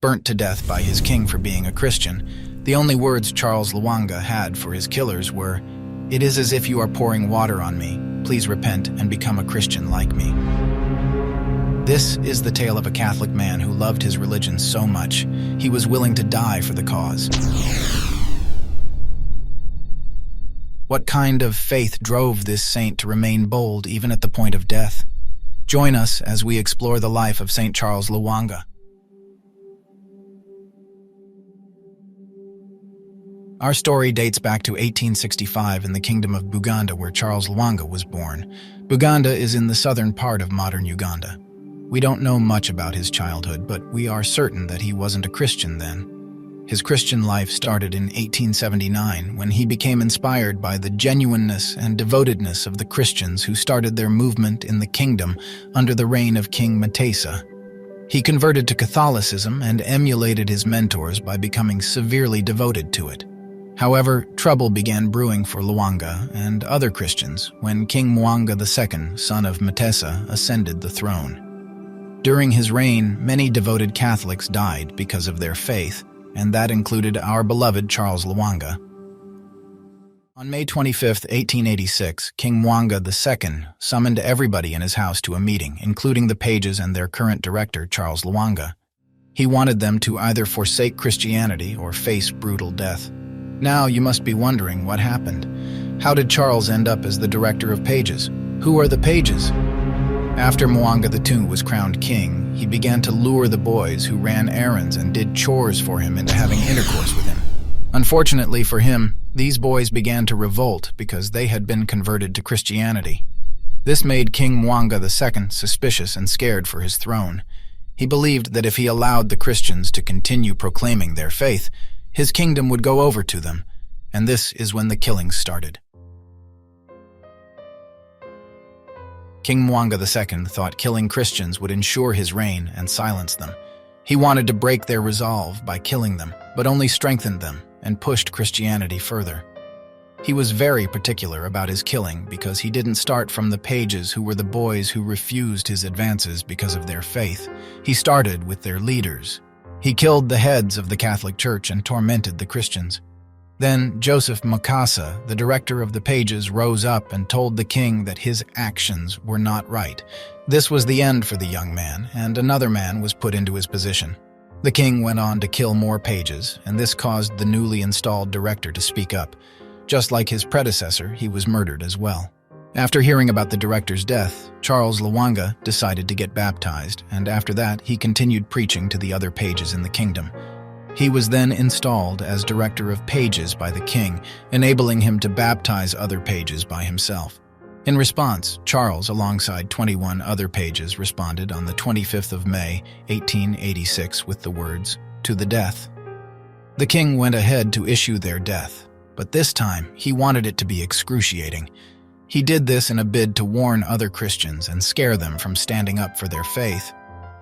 Burnt to death by his king for being a Christian, the only words Charles Lwanga had for his killers were, "It is as if you are pouring water on me. Please repent and become a Christian like me." This is the tale of a Catholic man who loved his religion so much, he was willing to die for the cause. What kind of faith drove this saint to remain bold even at the point of death? Join us as we explore the life of Saint Charles Lwanga. Our story dates back to 1865 in the Kingdom of Buganda, where Charles Lwanga was born. Buganda is in the southern part of modern Uganda. We don't know much about his childhood, but we are certain that he wasn't a Christian then. His Christian life started in 1879 when he became inspired by the genuineness and devotedness of the Christians who started their movement in the kingdom under the reign of King Mutesa. He converted to Catholicism and emulated his mentors by becoming severely devoted to it. However, trouble began brewing for Lwanga and other Christians when King Muanga II, son of Mutesa, ascended the throne. During his reign, many devoted Catholics died because of their faith, and that included our beloved Charles Lwanga. On May 25, 1886, King Muanga II summoned everybody in his house to a meeting, including the pages and their current director, Charles Lwanga. He wanted them to either forsake Christianity or face brutal death. Now you must be wondering what happened. How did Charles end up as the director of pages? Who are the pages? After Muanga II was crowned king, he began to lure the boys who ran errands and did chores for him into having intercourse with him. Unfortunately for him, these boys began to revolt because they had been converted to Christianity. This made King Muanga II suspicious and scared for his throne. He believed that if he allowed the Christians to continue proclaiming their faith, his kingdom would go over to them, and this is when the killings started. King Muanga II thought killing Christians would ensure his reign and silence them. He wanted to break their resolve by killing them, but only strengthened them and pushed Christianity further. He was very particular about his killing because he didn't start from the pages who were the boys who refused his advances because of their faith. He started with their leaders. He killed the heads of the Catholic Church and tormented the Christians. Then Joseph Mukasa, the director of the pages, rose up and told the king that his actions were not right. This was the end for the young man, and another man was put into his position. The king went on to kill more pages, and this caused the newly installed director to speak up. Just like his predecessor, he was murdered as well. After hearing about the director's death, Charles Lwanga decided to get baptized, and after that he continued preaching to the other pages in the kingdom. He was then installed as director of pages by the king, enabling him to baptize other pages by himself. In response, Charles, alongside 21 other pages, responded on the 25th of May, 1886 with the words, "To the death." The king went ahead to issue their death, but this time he wanted it to be excruciating. He did this in a bid to warn other Christians and scare them from standing up for their faith.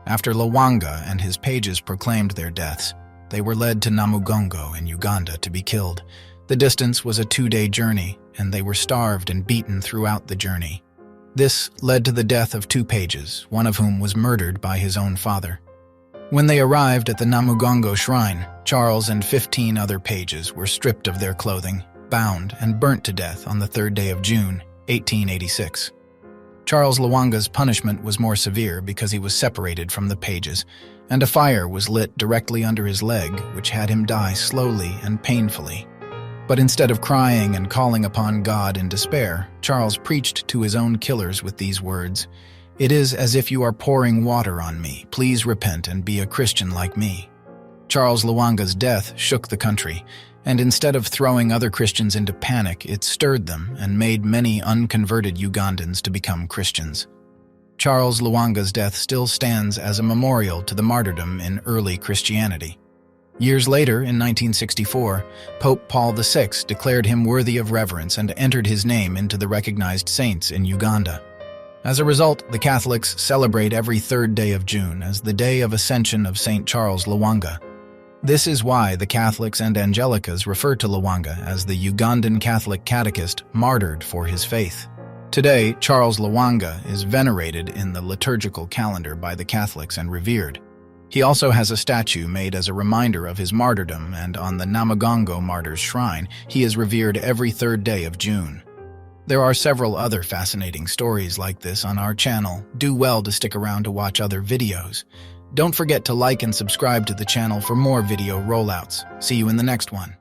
After Lwanga and his pages proclaimed their deaths, they were led to Namugongo in Uganda to be killed. The distance was a 2-day journey, and they were starved and beaten throughout the journey. This led to the death of 2 pages, one of whom was murdered by his own father. When they arrived at the Namugongo shrine, Charles and 15 other pages were stripped of their clothing, bound, and burnt to death on the 3rd day of June, 1886. Charles Lwanga's punishment was more severe because he was separated from the pages, and a fire was lit directly under his leg, which had him die slowly and painfully. But instead of crying and calling upon God in despair, Charles preached to his own killers with these words, "It is as if you are pouring water on me. Please repent and be a Christian like me." Charles Lwanga's death shook the country, and instead of throwing other Christians into panic, it stirred them and made many unconverted Ugandans to become Christians. Charles Lwanga's death still stands as a memorial to the martyrdom in early Christianity. Years later, in 1964, Pope Paul VI declared him worthy of reverence and entered his name into the recognized saints in Uganda. As a result, the Catholics celebrate every 3rd day of June as the Day of Ascension of Saint Charles Lwanga. This is why the Catholics and Angelicas refer to Lwanga as the Ugandan Catholic catechist martyred for his faith. Today, Charles Lwanga is venerated in the liturgical calendar by the Catholics and revered. He also has a statue made as a reminder of his martyrdom, and on the Namagongo Martyr's Shrine, he is revered every third day of June. There are several other fascinating stories like this on our channel. Do well to stick around to watch other videos. Don't forget to like and subscribe to the channel for more video rollouts. See you in the next one.